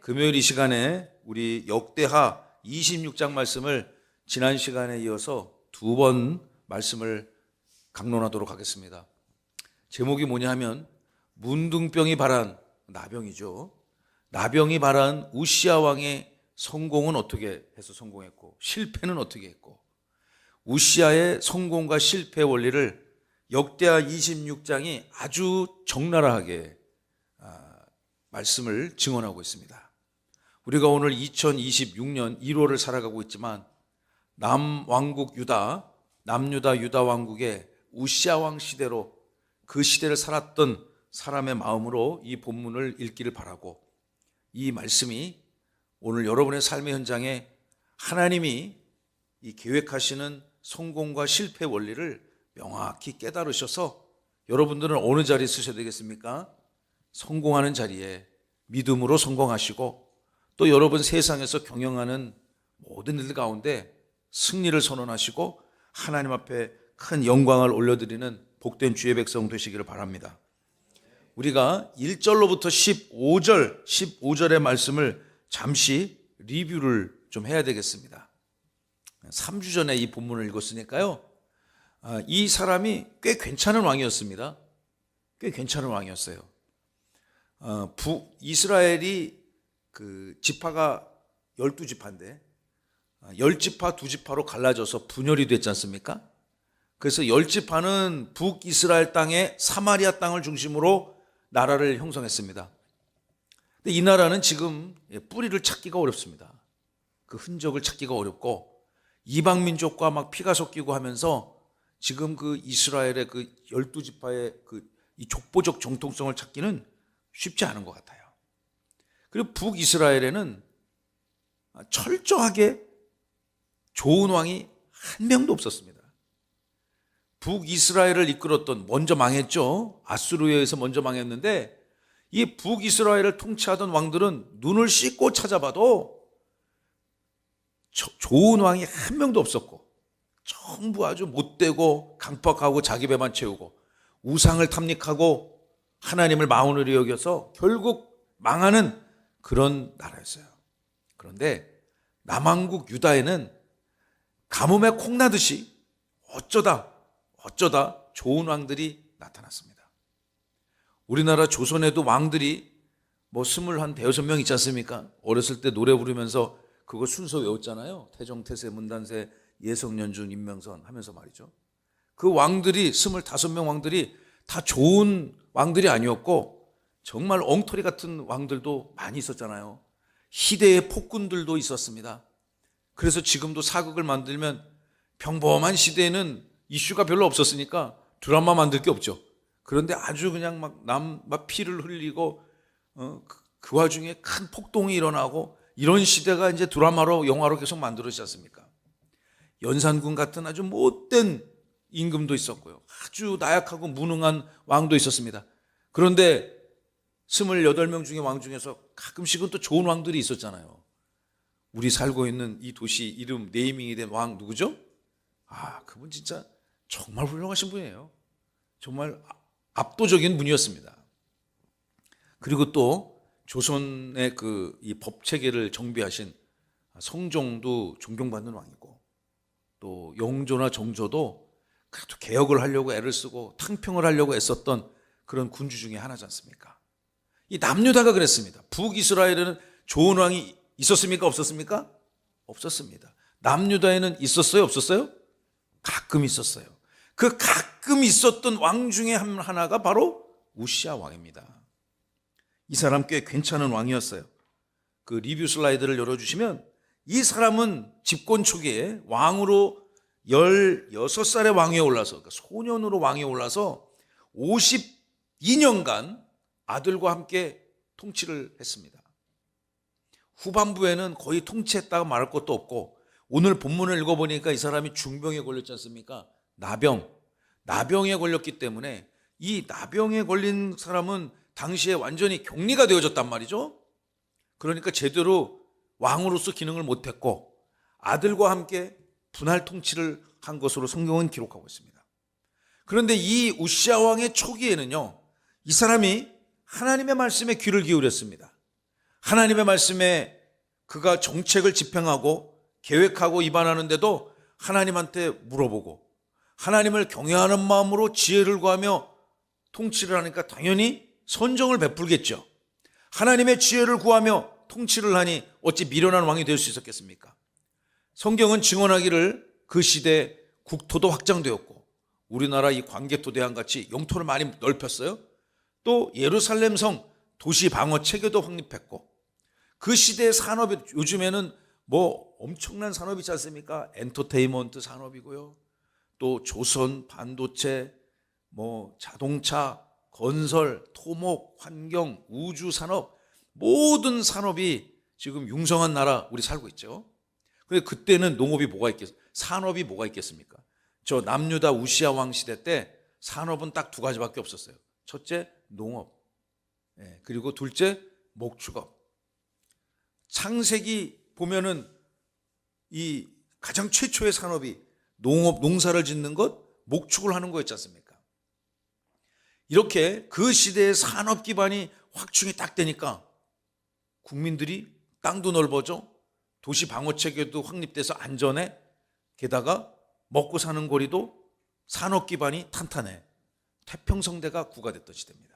금요일 이 시간에 우리 역대하 26장 말씀을 지난 시간에 이어서 두 번 말씀을 강론하도록 하겠습니다. 제목이 뭐냐 하면 문둥병이 발한 나병이죠. 나병이 발한 우시야 왕의 성공은 어떻게 해서 성공했고 실패는 어떻게 했고 우시야의 성공과 실패 원리를 역대하 26장이 아주 적나라하게 말씀을 증언하고 있습니다. 우리가 오늘 2026년 1월을 살아가고 있지만 남왕국 유다, 남유다 유다 왕국의 우시야 왕 시대로 그 시대를 살았던 사람의 마음으로 이 본문을 읽기를 바라고, 이 말씀이 오늘 여러분의 삶의 현장에 하나님이 이 계획하시는 성공과 실패 원리를 명확히 깨달으셔서 여러분들은 어느 자리에 쓰셔야 되겠습니까? 성공하는 자리에 믿음으로 성공하시고, 또 여러분 세상에서 경영하는 모든 일들 가운데 승리를 선언하시고 하나님 앞에 큰 영광을 올려드리는 복된 주의 백성 되시기를 바랍니다. 우리가 1절로부터 15절의 말씀을 잠시 리뷰를 좀 해야 되겠습니다. 3주 전에 이 본문을 읽었으니까요. 이 사람이 꽤 괜찮은 왕이었습니다. 꽤 괜찮은 왕이었어요. 이스라엘이 그 지파가 12지파인데 10지파 2지파로 갈라져서 분열이 됐지 않습니까? 그래서 10지파는 북이스라엘 땅에 사마리아 땅을 중심으로 나라를 형성했습니다. 근데 이 나라는 지금 뿌리를 찾기가 어렵습니다. 그 흔적을 찾기가 어렵고 이방 민족과 막 피가 섞이고 하면서 지금 그 이스라엘의 그 12지파의 그 이 족보적 정통성을 찾기는 쉽지 않은 것 같아요. 그리고 북이스라엘에는 철저하게 좋은 왕이 한 명도 없었습니다. 북이스라엘을 이끌었던, 먼저 망했죠. 아수르에 의해서 먼저 망했는데 이 북이스라엘을 통치하던 왕들은 눈을 씻고 찾아봐도 좋은 왕이 한 명도 없었고 전부 아주 못되고 강팍하고 자기 배만 채우고 우상을 탐닉하고 하나님을 마운으로 여겨서 결국 망하는 그런 나라였어요. 그런데 남왕국 유다에는 가뭄에 콩나듯이 어쩌다 좋은 왕들이 나타났습니다. 우리나라 조선에도 왕들이 뭐 21명 있지 않습니까? 어렸을 때 노래 부르면서 그거 순서 외웠잖아요. 태종, 태세, 문단세, 예성, 연준, 임명선 하면서 말이죠. 그 왕들이 25명 왕들이 다 좋은 왕들이 아니었고 정말 엉터리 같은 왕들도 많이 있었잖아요. 희대의 폭군들도 있었습니다. 그래서 지금도 사극을 만들면 평범한 시대에는 이슈가 별로 없었으니까 드라마 만들 게 없죠. 그런데 아주 그냥 막 피를 흘리고 그 와중에 큰 폭동이 일어나고 이런 시대가 이제 드라마로 영화로 계속 만들어지지 않습니까? 연산군 같은 아주 못된 임금도 있었고요. 아주 나약하고 무능한 왕도 있었습니다. 그런데 28명 중에 왕 중에서 가끔씩은 또 좋은 왕들이 있었잖아요. 우리 살고 있는 이 도시 이름 네이밍이 된 왕 누구죠? 그분 진짜 정말 훌륭하신 분이에요. 정말 압도적인 분이었습니다. 그리고 또 조선의 이 법 체계를 정비하신 성종도 존경받는 왕이고, 또 영조나 정조도 그래도 개혁을 하려고 애를 쓰고 탕평을 하려고 애썼던 그런 군주 중에 하나지 않습니까? 이 남유다가 그랬습니다. 북이스라엘에는 좋은 왕이 있었습니까? 없었습니까? 없었습니다. 남유다에는 있었어요? 없었어요? 가끔 있었어요. 그 가끔 있었던 왕 중에 하나가 바로 우시야 왕입니다. 이 사람 꽤 괜찮은 왕이었어요. 그 리뷰 슬라이드를 열어주시면 이 사람은 집권 초기에 왕으로 16살의 왕위에 올라서, 그러니까 소년으로 왕위에 올라서 52년간 아들과 함께 통치를 했습니다. 후반부에는 거의 통치했다가 말할 것도 없고, 오늘 본문을 읽어보니까 이 사람이 중병에 걸렸지 않습니까? 나병에 걸렸기 때문에 이 나병에 걸린 사람은 당시에 완전히 격리가 되어졌단 말이죠. 그러니까 제대로 왕으로서 기능을 못했고 아들과 함께 분할 통치를 한 것으로 성경은 기록하고 있습니다. 그런데 이 우시야 왕의 초기에는요, 이 사람이 하나님의 말씀에 귀를 기울였습니다. 하나님의 말씀에 그가 정책을 집행하고 계획하고 입안하는데도 하나님한테 물어보고 하나님을 경외하는 마음으로 지혜를 구하며 통치를 하니까 당연히 선정을 베풀겠죠. 하나님의 지혜를 구하며 통치를 하니 어찌 미련한 왕이 될 수 있었겠습니까? 성경은 증언하기를 그 시대에 국토도 확장되었고 우리나라 이 광개토대왕 같이 영토를 많이 넓혔어요. 또 예루살렘 성 도시 방어 체계도 확립했고 그 시대의 산업이 요즘에는 뭐 엄청난 산업이 있지 않습니까? 엔터테인먼트 산업이고요. 또 조선, 반도체, 뭐 자동차, 건설, 토목, 환경, 우주 산업 모든 산업이 지금 융성한 나라 우리 살고 있죠. 근데 그때는 농업이 뭐가 산업이 뭐가 있겠습니까? 저 남유다 우시아 왕 시대 때 산업은 딱 두 가지밖에 없었어요. 첫째 농업, 그리고 둘째 목축업. 창세기 보면은 이 가장 최초의 산업이 농업, 농사를 짓는 것, 목축을 하는 거였지 않습니까? 이렇게 그 시대의 산업 기반이 확충이 딱 되니까 국민들이 땅도 넓어져 도시 방어 체계도 확립돼서 안전해, 게다가 먹고 사는 거리도 산업 기반이 탄탄해. 태평성대가 구가 됐던 시대입니다.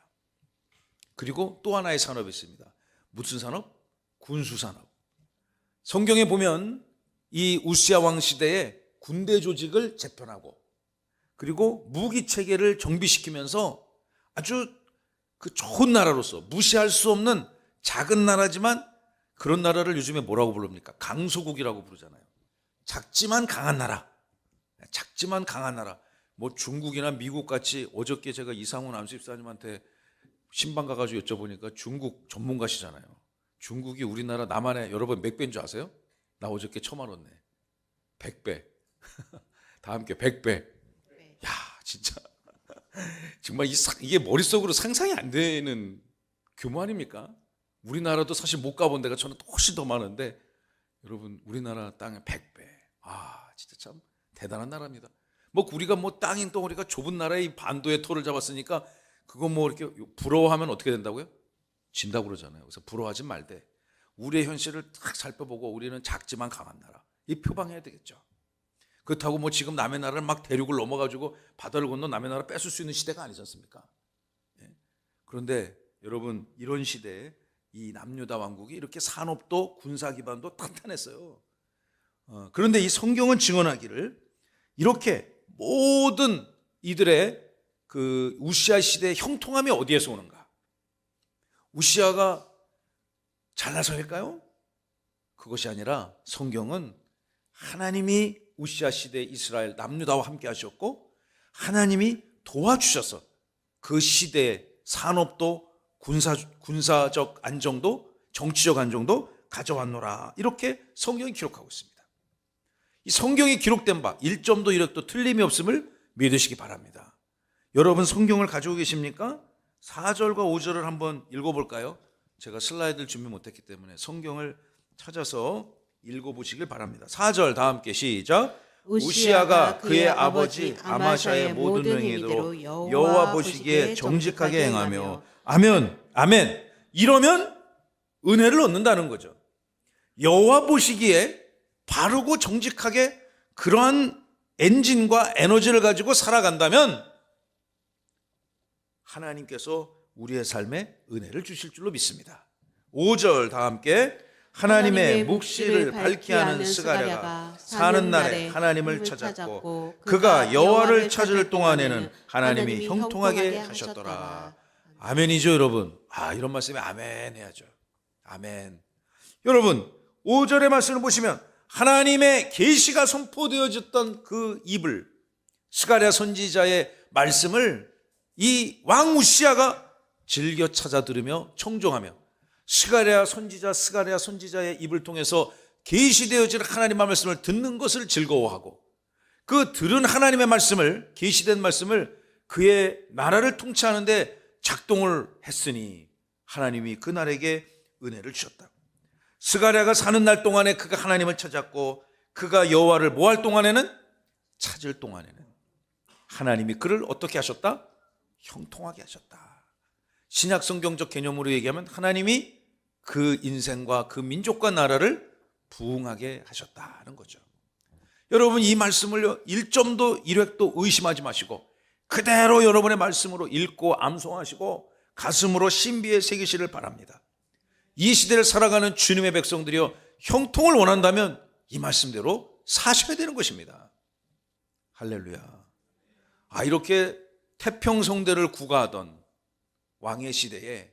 그리고 또 하나의 산업이 있습니다. 무슨 산업? 군수산업. 성경에 보면 이 우시아 왕 시대에 군대 조직을 재편하고 그리고 무기 체계를 정비시키면서 아주 그 좋은 나라로서 무시할 수 없는 작은 나라지만 그런 나라를 요즘에 뭐라고 부릅니까? 강소국이라고 부르잖아요. 작지만 강한 나라. 작지만 강한 나라. 뭐 중국이나 미국 같이 어저께 제가 이상훈 안수집사님한테 신방 가가지고 여쭤보니까 중국 전문가시잖아요. 중국이 우리나라 남한에 여러분 몇 배인 줄 아세요? 나 어저께 처음 알았네. 100배. 다 함께 100배. 야, 진짜 정말 이게 머릿속으로 상상이 안 되는 규모 아닙니까? 우리나라도 사실 못 가본 데가 저는 훨씬 더 많은데 여러분 우리나라 땅의 100배. 아, 진짜 참 대단한 나라입니다. 뭐 우리가 뭐 땅인 덩어리가 좁은 나라의 반도의 토를 잡았으니까 그거 뭐 이렇게 부러워하면 어떻게 된다고요? 진다고 그러잖아요. 그래서 부러워하지 말되 우리의 현실을 딱 살펴보고 우리는 작지만 강한 나라. 이 표방해야 되겠죠. 그렇다고 뭐 지금 남의 나라를 막 대륙을 넘어가지고 바다를 건너 남의 나라 뺏을 수 있는 시대가 아니지 않습니까? 그런데 여러분 이런 시대에 이 남유다 왕국이 이렇게 산업도 군사 기반도 탄탄했어요. 그런데 이 성경은 증언하기를 이렇게 모든 이들의 그 우시아 시대의 형통함이 어디에서 오는가? 우시아가 잘나서일까요? 그것이 아니라 성경은 하나님이 우시아 시대 이스라엘 남유다와 함께 하셨고 하나님이 도와주셔서 그 시대의 산업도 군사적 안정도 정치적 안정도 가져왔노라. 이렇게 성경이 기록하고 있습니다. 이 성경이 기록된 바 1점도 1획도 틀림이 없음을 믿으시기 바랍니다. 여러분 성경을 가지고 계십니까? 4절과 5절을 한번 읽어볼까요? 제가 슬라이드를 준비 못했기 때문에 성경을 찾아서 읽어보시길 바랍니다. 4절 다 함께 시작. 우시아가 그의 아버지 아마샤의 모든 행위대로 여호와 보시기에 정직하게 행하며 아멘 아멘. 이러면 은혜를 얻는다는 거죠. 여호와 보시기에 바르고 정직하게 그러한 엔진과 에너지를 가지고 살아간다면 하나님께서 우리의 삶에 은혜를 주실 줄로 믿습니다. 5절 다 함께 하나님의 묵시를 밝히 하는 스가랴가 사는 날에 하나님을 찾았고 그가 여호와를 찾을 동안에는 하나님이 형통하게 하셨더라. 아멘이죠 여러분. 이런 말씀에 아멘 해야죠. 아멘. 여러분 5절의 말씀을 보시면 하나님의 계시가 선포되어졌던 그 입을 스가랴 선지자의 말씀을 이 왕 우시아가 즐겨 찾아 들으며 청종하며 스가랴 선지자의 입을 통해서 계시되어질 하나님의 말씀을 듣는 것을 즐거워하고 그 들은 하나님의 말씀을 계시된 말씀을 그의 나라를 통치하는 데 작동을 했으니 하나님이 그날에게 은혜를 주셨다. 스가랴가 사는 날 동안에 그가 하나님을 찾았고 그가 여호와를 뭐 할 동안에는 찾을 동안에는 하나님이 그를 어떻게 하셨다? 형통하게 하셨다. 신약 성경적 개념으로 얘기하면 하나님이 그 인생과 그 민족과 나라를 부흥하게 하셨다는 거죠. 여러분, 이 말씀을요 1점도 1획도 의심하지 마시고 그대로 여러분의 말씀으로 읽고 암송하시고 가슴으로 신비에 새기시를 바랍니다. 이 시대를 살아가는 주님의 백성들이요 형통을 원한다면 이 말씀대로 사셔야 되는 것입니다. 할렐루야. 이렇게 태평성대를 구가하던 왕의 시대에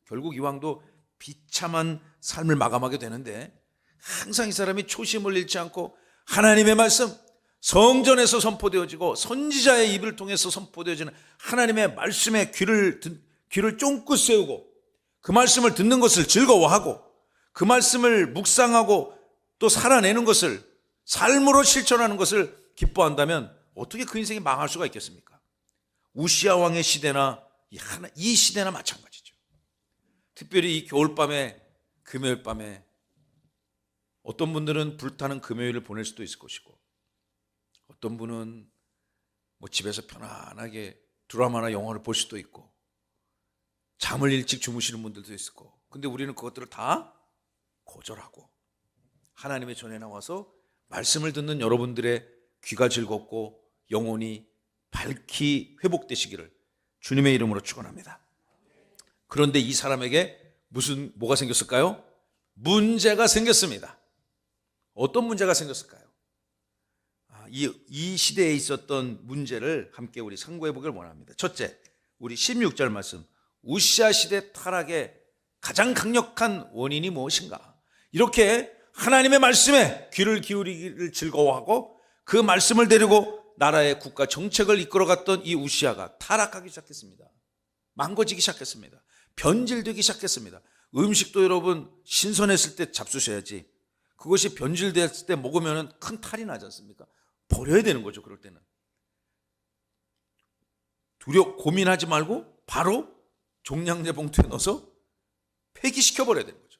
결국 이 왕도 비참한 삶을 마감하게 되는데, 항상 이 사람이 초심을 잃지 않고 하나님의 말씀, 성전에서 선포되어지고 선지자의 입을 통해서 선포되어지는 하나님의 말씀에 귀를 쫑긋 세우고 그 말씀을 듣는 것을 즐거워하고 그 말씀을 묵상하고 또 살아내는 것을, 삶으로 실천하는 것을 기뻐한다면 어떻게 그 인생이 망할 수가 있겠습니까? 우시야 왕의 시대나 이 시대나 마찬가지죠. 특별히 이 겨울밤에, 금요일 밤에 어떤 분들은 불타는 금요일을 보낼 수도 있을 것이고, 어떤 분은 집에서 편안하게 드라마나 영화를 볼 수도 있고, 잠을 일찍 주무시는 분들도 있을 거고, 근데 우리는 그것들을 다 거절하고 하나님의 전에 나와서 말씀을 듣는 여러분들의 귀가 즐겁고 영혼이 밝히 회복되시기를 주님의 이름으로 축원합니다. 그런데 이 사람에게 뭐가 생겼을까요? 문제가 생겼습니다. 어떤 문제가 생겼을까요? 이 시대에 있었던 문제를 함께 우리 상고해 보길 원합니다. 첫째, 우리 16절 말씀, 우시야 시대 타락의 가장 강력한 원인이 무엇인가? 이렇게 하나님의 말씀에 귀를 기울이기를 즐거워하고 그 말씀을 데리고 나라의 국가 정책을 이끌어갔던 이 우시야가 타락하기 시작했습니다. 망가지기 시작했습니다. 변질되기 시작했습니다. 음식도 여러분 신선했을 때 잡수셔야지, 그것이 변질됐을 때 먹으면 큰 탈이 나지 않습니까? 버려야 되는 거죠. 그럴 때는 고민하지 말고 바로 종량제 봉투에 넣어서 폐기시켜버려야 되는 거죠.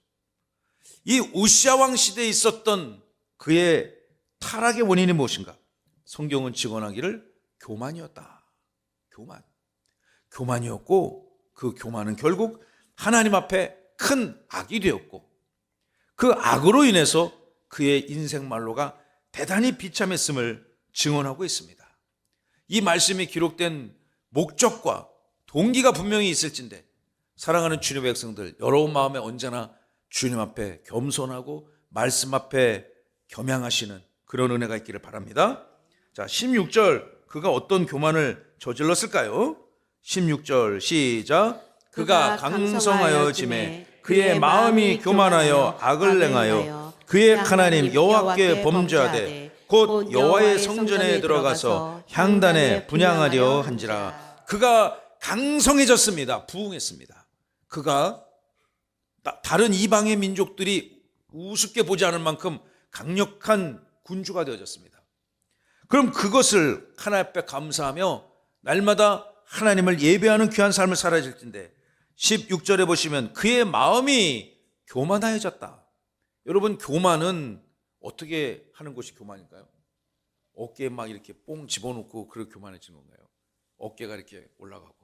이 우시야 왕 시대에 있었던 그의 타락의 원인이 무엇인가? 성경은 증언하기를 교만이었다. 교만이었고, 그 교만은 결국 하나님 앞에 큰 악이 되었고, 그 악으로 인해서 그의 인생 말로가 대단히 비참했음을 증언하고 있습니다. 이 말씀이 기록된 목적과 동기가 분명히 있을진데, 사랑하는 주님의 백성들, 여러분 마음에 언제나 주님 앞에 겸손하고 말씀 앞에 겸양하시는 그런 은혜가 있기를 바랍니다. 자, 16절, 그가 어떤 교만을 저질렀을까요? 16절 시작. 그가 강성하여짐에 그의 마음이 교만하여 악을 행하여 그의 하나님 여호와께 범죄하되 곧 여호와의 성전에 들어가서 향단에 분향하려 한지라. 그가 강성해졌습니다. 부흥했습니다. 그가 다른 이방의 민족들이 우습게 보지 않을 만큼 강력한 군주가 되어졌습니다. 그럼 그것을 하나님 앞에 감사하며 날마다 하나님을 예배하는 귀한 삶을 살아야 될 텐데, 16절에 보시면 그의 마음이 교만하여졌다. 여러분, 교만은 어떻게 하는 것이 교만일까요? 어깨에 막 이렇게 뽕 집어넣고 그렇게 교만해지는 건가요? 어깨가 이렇게 올라가고,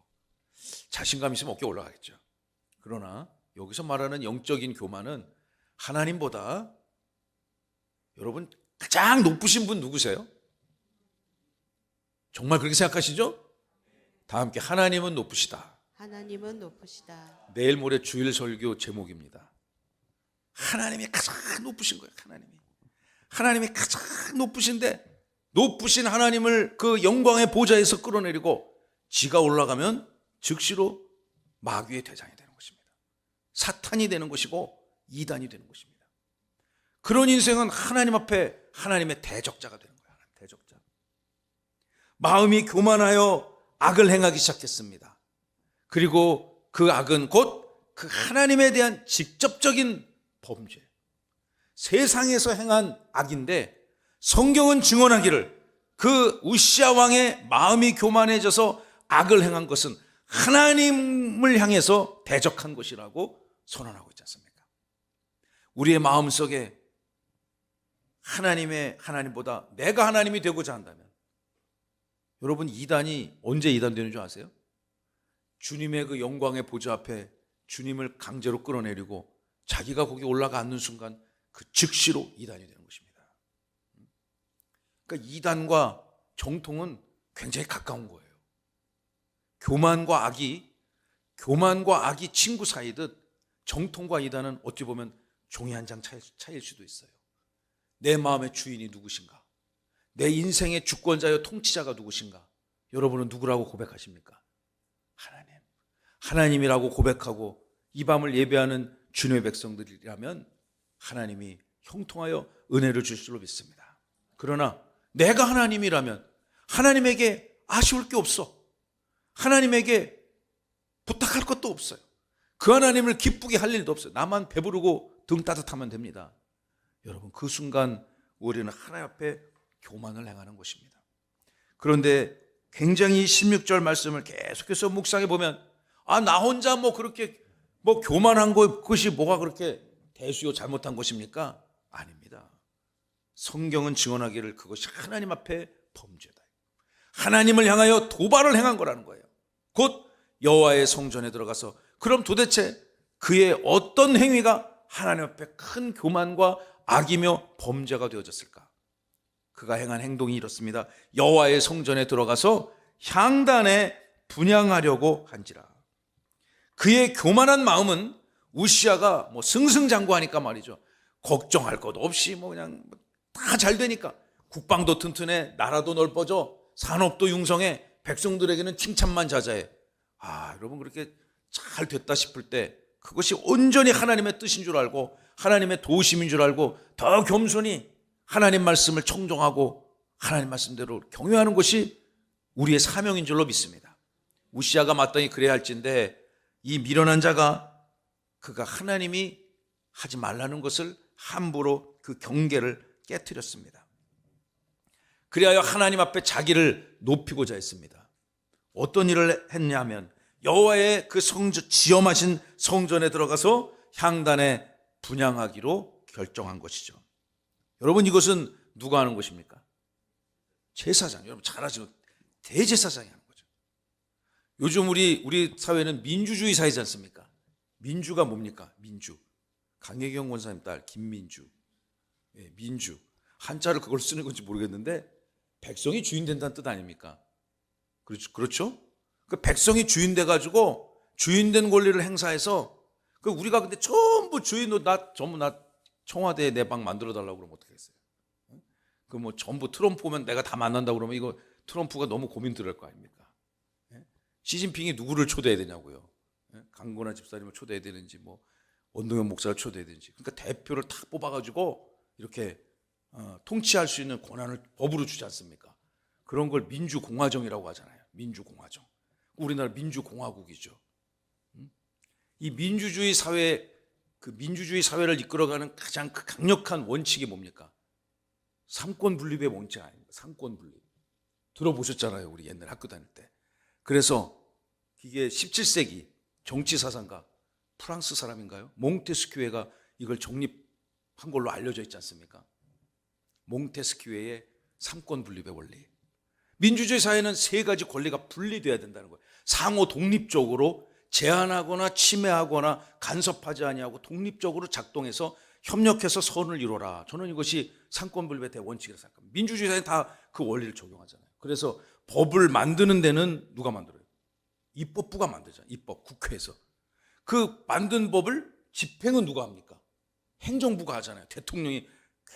자신감 있으면 어깨 올라가겠죠. 그러나 여기서 말하는 영적인 교만은 하나님보다, 여러분 가장 높으신 분 누구세요? 정말 그렇게 생각하시죠? 다 함께 하나님은 높으시다. 하나님은 높으시다. 내일 모레 주일 설교 제목입니다. 하나님이 가장 높으신 거예요. 하나님이 가장 높으신데, 높으신 하나님을 그 영광의 보좌에서 끌어내리고 지가 올라가면 즉시로 마귀의 대장이 되는 것입니다. 사탄이 되는 것이고 이단이 되는 것입니다. 그런 인생은 하나님 앞에 하나님의 대적자가 되는 거예요. 대적자. 마음이 교만하여 악을 행하기 시작했습니다. 그리고 그 악은 곧 그 하나님에 대한 직접적인 범죄, 세상에서 행한 악인데, 성경은 증언하기를 그 우시야 왕의 마음이 교만해져서 악을 행한 것은 하나님을 향해서 대적한 것이라고 선언하고 있지 않습니까? 우리의 마음속에 하나님보다 내가 하나님이 되고자 한다면, 여러분, 이단이 언제 이단 되는 줄 아세요? 주님의 그 영광의 보좌 앞에 주님을 강제로 끌어내리고 자기가 거기 올라가 앉는 순간 그 즉시로 이단이 되는 것입니다. 그러니까 이단과 정통은 굉장히 가까운 거예요. 교만과 악이 친구 사이듯 정통과 이단은 어찌 보면 종이 한 장 차이일 수도 있어요. 내 마음의 주인이 누구신가? 내 인생의 주권자여 통치자가 누구신가? 여러분은 누구라고 고백하십니까? 하나님. 하나님이라고 고백하고 이 밤을 예배하는 주님의 백성들이라면 하나님이 형통하여 은혜를 주실 줄로 믿습니다. 그러나 내가 하나님이라면 하나님에게 아쉬울 게 없어. 하나님에게 부탁할 것도 없어요. 그 하나님을 기쁘게 할 일도 없어요. 나만 배부르고 등 따뜻하면 됩니다. 여러분, 그 순간 우리는 하나님 앞에 교만을 행하는 것입니다. 그런데 굉장히 16절 말씀을 계속해서 묵상해 보면 나 혼자 그렇게 교만한 것이 뭐가 그렇게 대수요 잘못한 것입니까? 아닙니다. 성경은 증언하기를 그것이 하나님 앞에 범죄다. 하나님을 향하여 도발을 행한 거라는 거예요. 곧 여호와의 성전에 들어가서 그럼 도대체 그의 어떤 행위가 하나님 앞에 큰 교만과 악이며 범죄가 되어졌을까? 그가 행한 행동이 이렇습니다. 여호와의 성전에 들어가서 향단에 분향하려고 한지라. 그의 교만한 마음은 우시아가 승승장구하니까 말이죠. 걱정할 것 없이 그냥 다 잘 되니까 국방도 튼튼해, 나라도 넓어져, 산업도 융성해, 백성들에게는 칭찬만 자자해. 여러분, 그렇게 잘 됐다 싶을 때 그것이 온전히 하나님의 뜻인 줄 알고 하나님의 도우심인 줄 알고 더 겸손히 하나님 말씀을 청종하고 하나님 말씀대로 경외하는 것이 우리의 사명인 줄로 믿습니다. 우시아가 마땅히 그래야 할진데 이 미련한 자가 그가 하나님이 하지 말라는 것을 함부로 그 경계를 깨트렸습니다. 그리하여 하나님 앞에 자기를 높이고자 했습니다. 어떤 일을 했냐면 여호와의 그 지엄하신 성전에 들어가서 향단에 분향하기로 결정한 것이죠. 여러분, 이것은 누가 하는 것입니까? 제사장. 여러분 잘 아시죠? 대제사장이 하는 거죠. 요즘 우리 사회는 민주주의 사회지 않습니까? 민주가 뭡니까? 민주. 강혜경 권사님 딸 김민주. 민주. 한자를 그걸 쓰는 건지 모르겠는데 백성이 주인 된다는 뜻 아닙니까? 그렇죠? 그 백성이 주인 돼가지고 주인된 권리를 행사해서 우리가 근데 전부 주인도 전부 청와대에 내 방 만들어 달라고 그러면 어떻게 했어요? 전부 트럼프 오면 내가 다 만난다고 그러면 이거 트럼프가 너무 고민 들을 거 아닙니까? 시진핑이 누구를 초대해야 되냐고요? 강건한 집사님을 초대해야 되는지 원동현 목사를 초대해야 되는지. 그러니까 대표를 탁 뽑아가지고 이렇게 통치할 수 있는 권한을 법으로 주지 않습니까? 그런 걸 민주공화정이라고 하잖아요. 민주공화정. 우리나라 민주공화국이죠. 이 민주주의 사회를 이끌어가는 가장 강력한 원칙이 뭡니까? 삼권 분립의 원칙 아닙니까? 삼권 분립. 들어보셨잖아요, 우리 옛날 학교 다닐 때. 그래서 이게 17세기 정치사상가 프랑스 사람인가요? 몽테스큐에가 이걸 정립한 걸로 알려져 있지 않습니까? 몽테스큐의 삼권 분립의 원리. 민주주의 사회는 세 가지 권리가 분리돼야 된다는 거예요. 상호 독립적으로 제한하거나 침해하거나 간섭하지 아니하고 독립적으로 작동해서 협력해서 선을 이루어라. 저는 이것이 삼권 분립의 대원칙이라고 생각합니다. 민주주의 사회는 다 그 원리를 적용하잖아요. 그래서 법을 만드는 데는 누가 만들어요? 입법부가 만들잖아요. 입법, 국회에서. 그 만든 법을 집행은 누가 합니까? 행정부가 하잖아요. 대통령이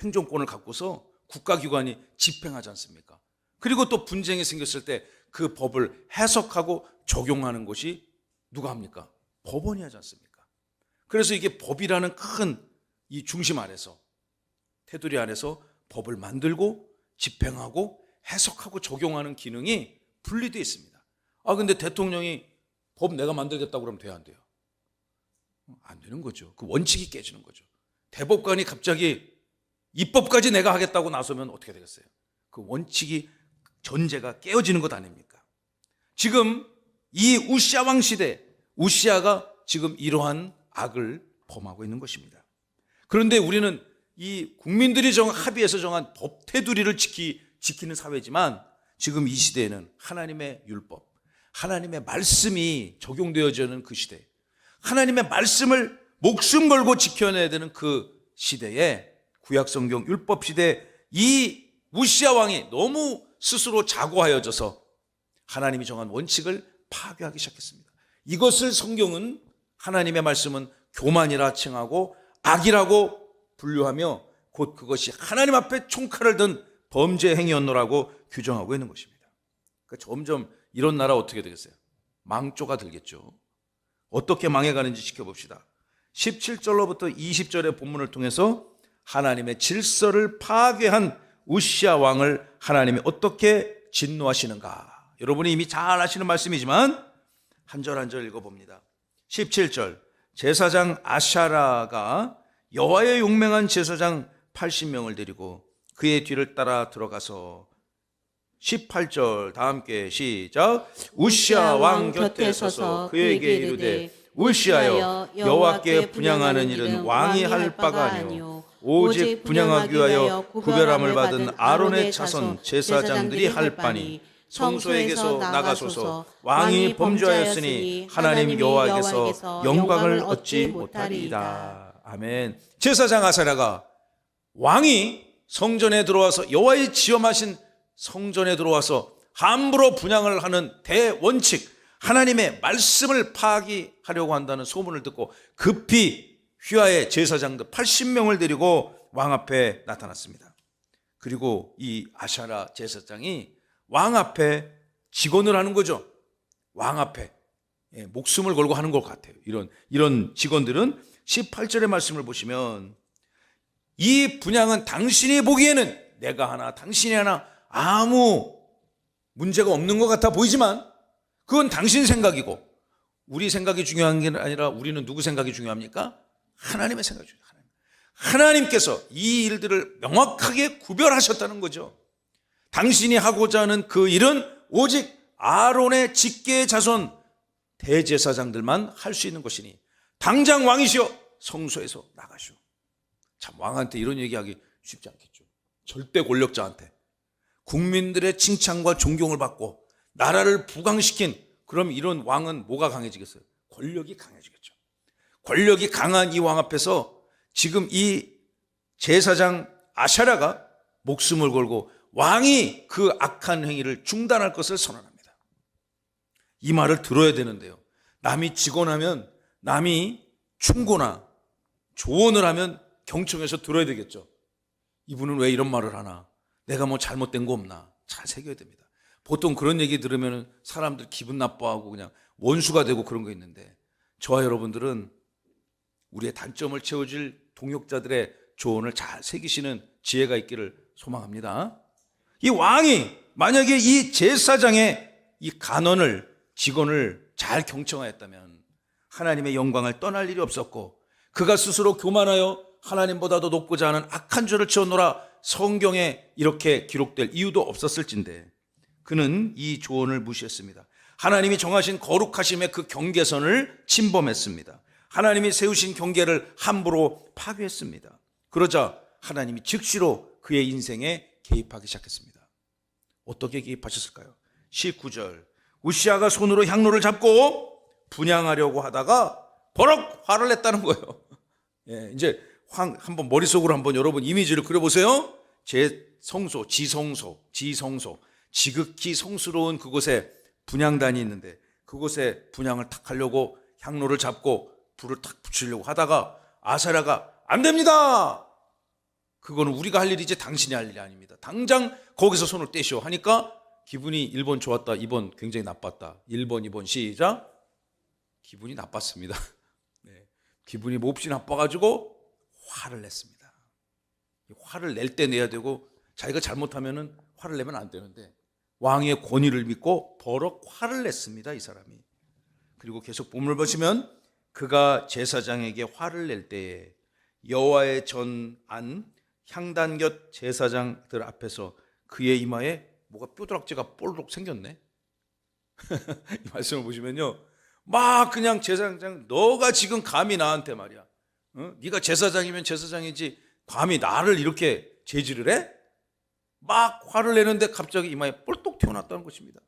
행정권을 갖고서 국가기관이 집행하지 않습니까? 그리고 또 분쟁이 생겼을 때 그 법을 해석하고 적용하는 것이 누가 합니까? 법원이 하지 않습니까? 그래서 이게 법이라는 큰 이 중심 안에서, 테두리 안에서 법을 만들고 집행하고 해석하고 적용하는 기능이 분리되어 있습니다. 근데 대통령이 법 내가 만들겠다고 그러면 돼요, 안 돼요? 안 되는 거죠. 그 원칙이 깨지는 거죠. 대법관이 갑자기 입법까지 내가 하겠다고 나서면 어떻게 되겠어요? 그 원칙이, 전제가 깨어지는 것 아닙니까? 지금 이 우시아 왕 시대, 우시아가 지금 이러한 악을 범하고 있는 것입니다. 그런데 우리는 이 국민들이 합의해서 정한 법 테두리를 지키는 사회지만 지금 이 시대에는 하나님의 율법, 하나님의 말씀이 적용되어지는 그 시대, 하나님의 말씀을 목숨 걸고 지켜내야 되는 그 시대에, 구약성경 율법 시대, 이 우시야 왕이 너무 스스로 자고하여져서 하나님이 정한 원칙을 파괴하기 시작했습니다. 이것을 성경은, 하나님의 말씀은 교만이라 칭하고 악이라고 분류하며 곧 그것이 하나님 앞에 총칼을 든 범죄 행위였노라고 규정하고 있는 것입니다. 그러니까 점점 이런 나라 어떻게 되겠어요? 망조가 들겠죠. 어떻게 망해가는지 지켜봅시다. 17절로부터 20절의 본문을 통해서 하나님의 질서를 파괴한 우시야 왕을 하나님이 어떻게 진노하시는가, 여러분이 이미 잘 아시는 말씀이지만 한 절 한 절 읽어봅니다. 17절, 제사장 아샤라가 여호와의 용맹한 제사장 80명을 데리고 그의 뒤를 따라 들어가서, 18절 다 함께 시작. 우시야 왕 곁에 서서 그에게 이르되, 우시하여 여호와께 분향하는 일은 왕이 할 바가 아니요 오직 분향하기 위하여 구별함을 받은 아론의 자손 제사장들이 할 바니, 성소에게서 나가소서. 왕이 범죄하였으니 하나님 여호와께서 영광을 얻지 못하리이다. 아멘. 제사장 아사랴가 왕이 성전에 들어와서, 여호와의 지엄하신 성전에 들어와서 함부로 분향을 하는 대원칙, 하나님의 말씀을 파기하려고 한다는 소문을 듣고 급히 휘하의 제사장들 80명을 데리고 왕 앞에 나타났습니다. 그리고 이 아샤라 제사장이 왕 앞에 직언을 하는 거죠. 왕 앞에 목숨을 걸고 하는 것 같아요. 이런 직언들은 18절의 말씀을 보시면, 이 분향은 당신이 보기에는 내가 하나 당신이 하나 아무 문제가 없는 것 같아 보이지만 그건 당신 생각이고, 우리 생각이 중요한 게 아니라 우리는 누구 생각이 중요합니까? 하나님의 생각이 중요해요. 하나님께서 이 일들을 명확하게 구별하셨다는 거죠. 당신이 하고자 하는 그 일은 오직 아론의 직계 자손 대제사장들만 할 수 있는 것이니 당장 왕이시여 성소에서 나가시오. 참, 왕한테 이런 얘기하기 쉽지 않겠죠. 절대 권력자한테 국민들의 칭찬과 존경을 받고 나라를 부강시킨, 그럼 이런 왕은 뭐가 강해지겠어요? 권력이 강해지겠죠. 권력이 강한 이 왕 앞에서 지금 이 제사장 아샤라가 목숨을 걸고 왕이 그 악한 행위를 중단할 것을 선언합니다. 이 말을 들어야 되는데요, 남이 직언하면, 남이 충고나 조언을 하면 경청해서 들어야 되겠죠. 이분은 왜 이런 말을 하나? 내가 뭐 잘못된 거 없나? 잘 새겨야 됩니다. 보통 그런 얘기 들으면 사람들 기분 나빠하고 그냥 원수가 되고 그런 거 있는데, 저와 여러분들은 우리의 단점을 채워줄 동역자들의 조언을 잘 새기시는 지혜가 있기를 소망합니다. 이 왕이 만약에 이 제사장의 이 간언을, 직언을 잘 경청하였다면 하나님의 영광을 떠날 일이 없었고, 그가 스스로 교만하여 하나님보다도 높고자 하는 악한 죄를 지었노라 성경에 이렇게 기록될 이유도 없었을진데, 그는 이 조언을 무시했습니다. 하나님이 정하신 거룩하심의 그 경계선을 침범했습니다. 하나님이 세우신 경계를 함부로 파괴했습니다. 그러자 하나님이 즉시로 그의 인생에 개입하기 시작했습니다. 어떻게 개입하셨을까요? 19절, 우시아가 손으로 향로를 잡고 분향하려고 하다가 버럭 화를 냈다는 거예요. 이제 한번 머릿속으로 한번 여러분 이미지를 그려보세요. 제 성소, 지성소, 지극히 성스러운 그곳에 분향단이 있는데, 그곳에 분향을 탁 하려고 향로를 잡고 불을 탁 붙이려고 하다가 아사랴가 안 됩니다. 그거는 우리가 할 일이지 당신이 할 일이 아닙니다. 당장 거기서 손을 떼시오 하니까 기분이 1번 좋았다, 2번 굉장히 나빴다. 1번, 2번 시작. 기분이 나빴습니다. 기분이 몹시 나빠가지고 화를 냈습니다. 화를 낼 때 내야 되고, 자기가 잘못하면 화를 내면 안 되는데 왕의 권위를 믿고 버럭 화를 냈습니다, 이 사람이. 그리고 계속 본문을 보시면, 그가 제사장에게 화를 낼 때에 여호와의 전안 향단 곁 제사장들 앞에서 그의 이마에 뭐가 뾰드락지가 볼록 생겼네. 이 말씀을 보시면요, 막 그냥 제사장, 너가 지금 감히 나한테 말이야, 네가 제사장이면 제사장이지 감히 나를 이렇게 제지를 해? 막 화를 내는데 갑자기 이마에 볼떡 튀어나왔다는 것입니다.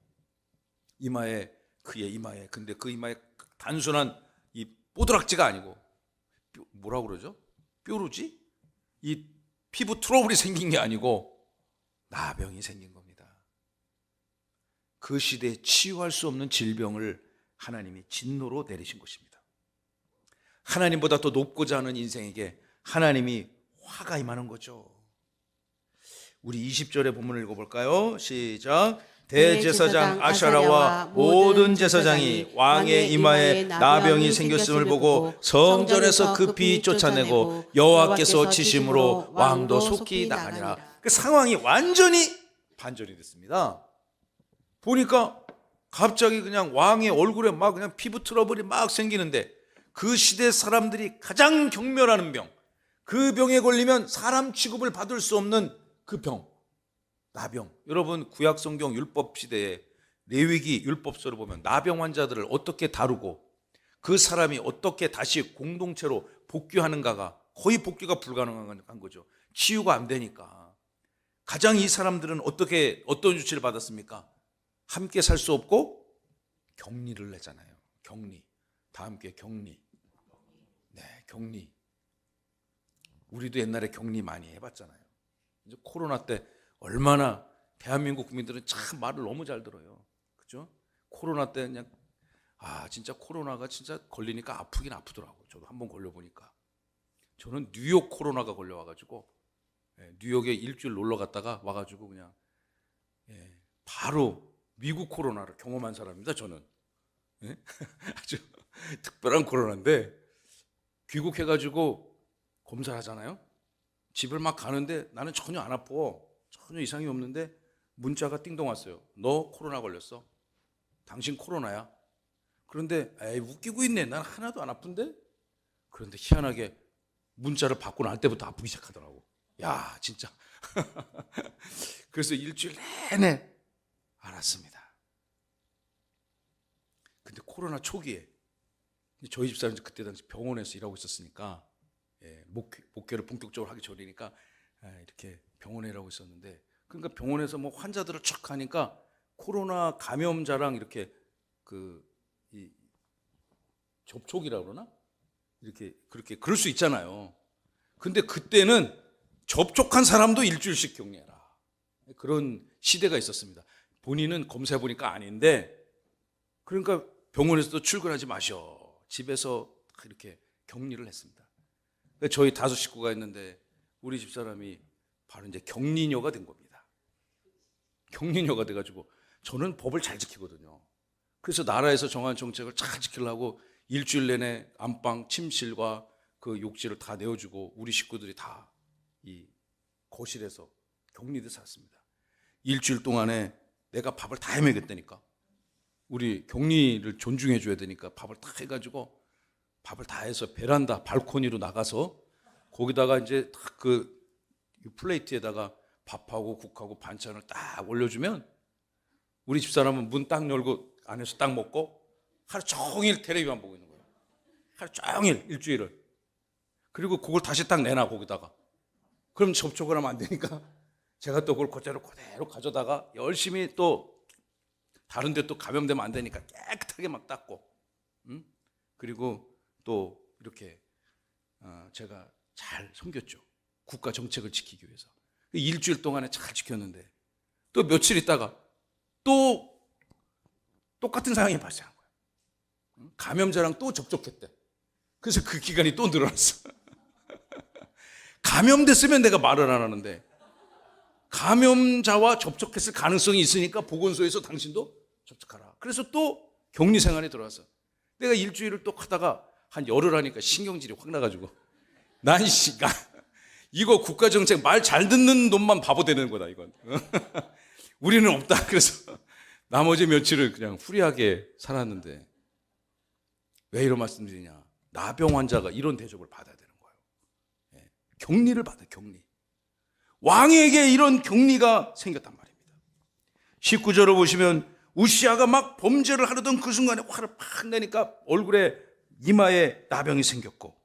그의 이마에. 근데 그 이마에 단순한 이 뽀드락지가 아니고 뭐라고 그러죠? 뾰루지? 이 피부 트러블이 생긴 게 아니고 나병이 생긴 겁니다. 그 시대에 치유할 수 없는 질병을 하나님이 진노로 내리신 것입니다. 하나님보다 더 높고자 하는 인생에게 하나님이 화가 임하는 거죠. 우리 20절의 본문을 읽어볼까요? 시작. 대제사장 아샤라와 모든 제사장이 왕의 이마에 나병이 생겼음을 보고 성전에서 급히 쫓아내고 여호와께서 치심으로 왕도 속히 나가니라. 그 상황이 완전히 반전이 됐습니다. 보니까 갑자기 그냥 왕의 얼굴에 막 그냥 피부 트러블이 막 생기는데, 그 시대 사람들이 가장 경멸하는 병, 그 병에 걸리면 사람 취급을 받을 수 없는 그 병, 나병. 여러분, 구약 성경 율법 시대에 레위기 율법서를 보면 나병 환자들을 어떻게 다루고 그 사람이 어떻게 다시 공동체로 복귀하는가가 거의 복귀가 불가능한 거죠. 치유가 안 되니까. 가장 이 사람들은 어떤 조치를 받았습니까? 함께 살 수 없고 격리를 내잖아요. 격리. 다 함께 격리. 네, 격리. 우리도 옛날에 격리 많이 해봤잖아요. 이제 코로나 때 얼마나 대한민국 국민들은 참 말을 너무 잘 들어요. 그죠? 코로나 때 그냥 진짜 코로나가 진짜 걸리니까 아프긴 아프더라고요. 저도 한번 걸려보니까. 저는 뉴욕 코로나가 걸려와가지고 뉴욕에 일주일 놀러 갔다가 와가지고 그냥 바로 미국 코로나를 경험한 사람입니다. 저는 아주 특별한 코로나인데, 귀국해가지고 검사를 하잖아요. 집을 막 가는데 나는 전혀 안 아파. 전혀 이상이 없는데 문자가 띵동 왔어요. 너 코로나 걸렸어. 당신 코로나야. 그런데 웃기고 있네. 난 하나도 안 아픈데? 그런데 희한하게 문자를 받고 날 때부터 아프기 시작하더라고. 야, 진짜. 그래서 일주일 내내 알았습니다. 근데 코로나 초기에 저희 집사람이 그때 당시 병원에서 일하고 있었으니까, 목회를 본격적으로 하기 전이니까 이렇게 병원에 일하고 있었는데, 그러니까 병원에서 뭐 환자들을 촥 하니까 코로나 감염자랑 이렇게 이 접촉이라고 그러나? 그렇게 그럴 수 있잖아요. 근데 그때는 접촉한 사람도 일주일씩 격리해라. 그런 시대가 있었습니다. 본인은 검사해 보니까 아닌데, 그러니까 병원에서도 출근하지 마셔. 집에서 이렇게 격리를 했습니다. 저희 5 식구가 있는데 우리 집사람이 바로 이제 격리녀가 된 겁니다. 격리녀가 돼가지고, 저는 법을 잘 지키거든요. 그래서 나라에서 정한 정책을 잘 지키려고 일주일 내내 안방, 침실과 그 욕실을 다 내어주고 우리 식구들이 다 이 거실에서 격리돼 살았습니다. 일주일 동안에 내가 밥을 다 해먹였다니까. 우리 격리를 존중해 줘야 되니까 밥을 다 해가지고, 밥을 다 해서 베란다 발코니로 나가서 거기다가 이제 딱 그 플레이트에다가 밥하고 국하고 반찬을 딱 올려주면 우리 집사람은 문 딱 열고 안에서 딱 먹고 하루 종일 텔레비만 보고 있는 거예요. 하루 종일 일주일을. 그리고 그걸 다시 딱 내놔 거기다가. 그럼 접촉을 하면 안 되니까 제가 또 그걸 그대로 가져다가 열심히 또 다른 데 또 감염되면 안 되니까 깨끗하게 막 닦고, 그리고 또 이렇게 제가 잘 섬겼죠. 국가 정책을 지키기 위해서. 일주일 동안에 잘 지켰는데 또 며칠 있다가 또 똑같은 상황이 발생한 거예요. 감염자랑 또 접촉했대. 그래서 그 기간이 또 늘어났어. 감염됐으면 내가 말을 안 하는데, 감염자와 접촉했을 가능성이 있으니까 보건소에서 당신도 접촉하라. 그래서 또 격리 생활에 들어와서 내가 일주일을 또 하다가 한 열흘 하니까 신경질이 확 나가지고, 이거 국가정책 말 잘 듣는 놈만 바보 되는 거다 이건. 우리는 없다. 그래서 나머지 며칠을 그냥 후리하게 살았는데, 왜 이런 말씀드리냐, 나병 환자가 이런 대접을 받아야 되는 거예요. 격리를 받아. 격리. 왕에게 이런 격리가 생겼단 말입니다. 19절을 보시면 우시아가 막 범죄를 하려던 그 순간에 화를 팍 내니까 얼굴에 이마에 나병이 생겼고,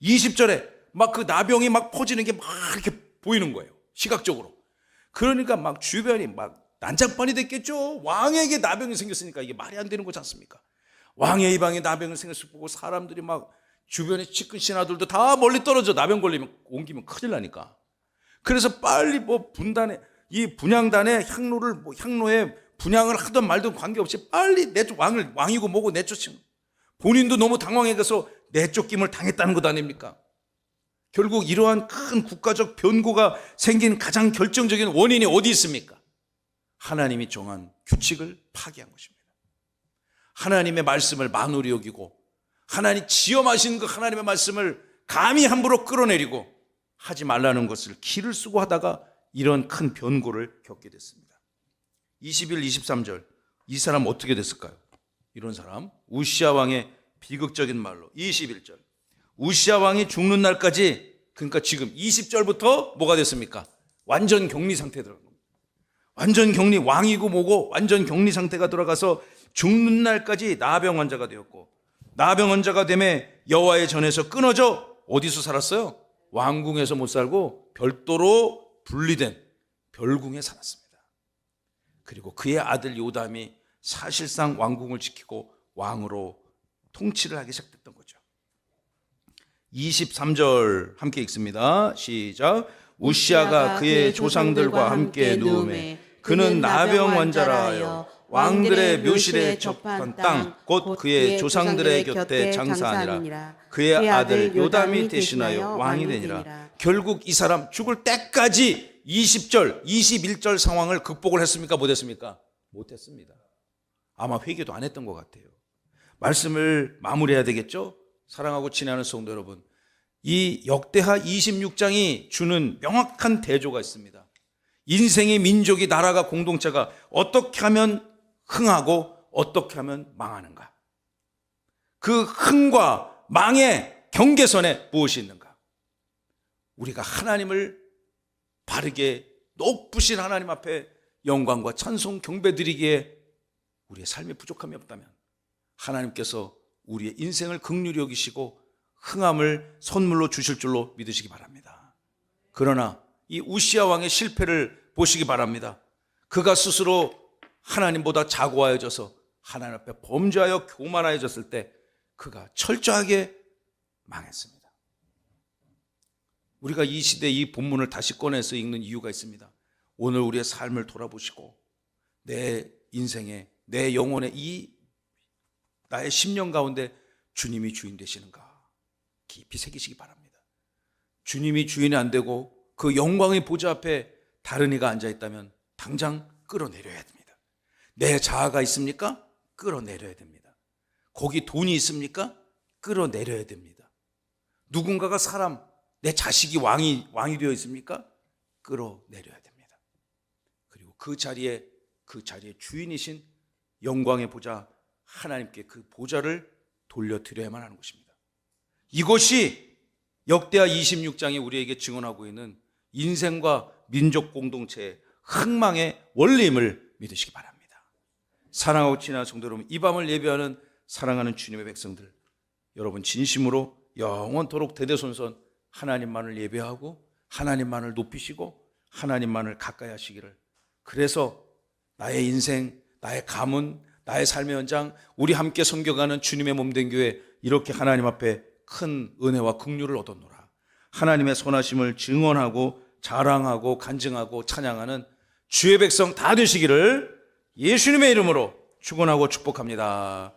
20절에 막 그 나병이 막 퍼지는 게 막 이렇게 보이는 거예요. 시각적으로. 그러니까 막 주변이 막 난장판이 됐겠죠. 왕에게 나병이 생겼으니까 이게 말이 안 되는 거지 않습니까? 왕의 입안에 나병이 생겼을 보고 사람들이 막 주변에 측근 신하들도 다 멀리 떨어져. 나병 걸리면 옮기면 큰일 나니까. 그래서 빨리 분단에 이 분향단에 향로를 향로에 분향을 하든 말든 관계없이 빨리 왕이고 뭐고 내쫓은. 본인도 너무 당황해서 내쫓김을 당했다는 것 아닙니까? 결국 이러한 큰 국가적 변고가 생긴 가장 결정적인 원인이 어디 있습니까? 하나님이 정한 규칙을 파기한 것입니다. 하나님의 말씀을 만우리 여기고 하나님 지엄하신 그 하나님의 말씀을 감히 함부로 끌어내리고 하지 말라는 것을 기를 쓰고 하다가 이런 큰 변고를 겪게 됐습니다. 21, 23절 이 사람 어떻게 됐을까요? 이런 사람 우시야 왕의 비극적인 말로 21절 우시야 왕이 죽는 날까지, 그러니까 지금 20절부터 뭐가 됐습니까? 완전 격리 상태에 들어간 겁니다. 완전 격리, 왕이고 뭐고 완전 격리 상태가 들어가서 죽는 날까지 나병 환자가 되었고, 나병 환자가 되매 여호와의 전에서 끊어져 어디서 살았어요? 왕궁에서 못 살고 별도로 분리된 별궁에 살았습니다. 그리고 그의 아들 요담이 사실상 왕궁을 지키고 왕으로 통치를 하기 시작됐던 거죠. 23절 함께 읽습니다. 시작. 우시야가 그의 조상들과 함께 누우매 그는 나병 환자라 하여 왕들의 묘실에 접한 땅 곧 그의 조상들의 곁에 장사하니라. 그의 아들 요담이 대신하여 왕이 되니라. 결국 이 사람 죽을 때까지 20절, 21절 상황을 극복을 했습니까? 못했습니까? 못했습니다. 아마 회개도 안 했던 것 같아요. 말씀을 마무리해야 되겠죠? 사랑하고 친애하는 성도 여러분, 이 역대하 26장이 주는 명확한 대조가 있습니다. 인생의 민족이, 나라가, 공동체가 어떻게 하면 흥하고 어떻게 하면 망하는가, 그 흥과 망의 경계선에 무엇이 있는가. 우리가 하나님을 바르게 높으신 하나님 앞에 영광과 찬송 경배 드리기에 우리의 삶에 부족함이 없다면 하나님께서 우리의 인생을 긍휼히 여기시고 흥함을 선물로 주실 줄로 믿으시기 바랍니다. 그러나 이 우시야 왕의 실패를 보시기 바랍니다. 그가 스스로 하나님보다 자고하여져서 하나님 앞에 범죄하여 교만하여졌을 때 그가 철저하게 망했습니다. 우리가 이 시대 이 본문을 다시 꺼내서 읽는 이유가 있습니다. 오늘 우리의 삶을 돌아보시고 내 인생에, 내 영혼에, 이 나의 10년 가운데 주님이 주인 되시는가 깊이 새기시기 바랍니다. 주님이 주인이 안 되고 그 영광의 보좌 앞에 다른 이가 앉아있다면 당장 끌어내려야 됩니다. 내 자아가 있습니까? 끌어내려야 됩니다. 거기 돈이 있습니까? 끌어내려야 됩니다. 누군가가 사람, 내 자식이 왕이 되어 있습니까? 끌어내려야 됩니다. 그리고 그 자리에 주인이신 영광의 보좌 하나님께 그 보좌를 돌려드려야만 하는 것입니다. 이것이 역대하 26장이 우리에게 증언하고 있는 인생과 민족 공동체의 흥망의 원리임을 믿으시기 바랍니다. 사랑하고 친애하는 성도 여러분, 이 밤을 예배하는 사랑하는 주님의 백성들, 여러분 진심으로 영원토록 대대손손 하나님만을 예배하고 하나님만을 높이시고 하나님만을 가까이 하시기를, 그래서 나의 인생, 나의 가문, 나의 삶의 현장, 우리 함께 섬겨가는 주님의 몸된 교회, 이렇게 하나님 앞에 큰 은혜와 긍휼을 얻었노라. 하나님의 선하심을 증언하고 자랑하고 간증하고 찬양하는 주의 백성 다 되시기를 예수님의 이름으로 축원하고 축복합니다.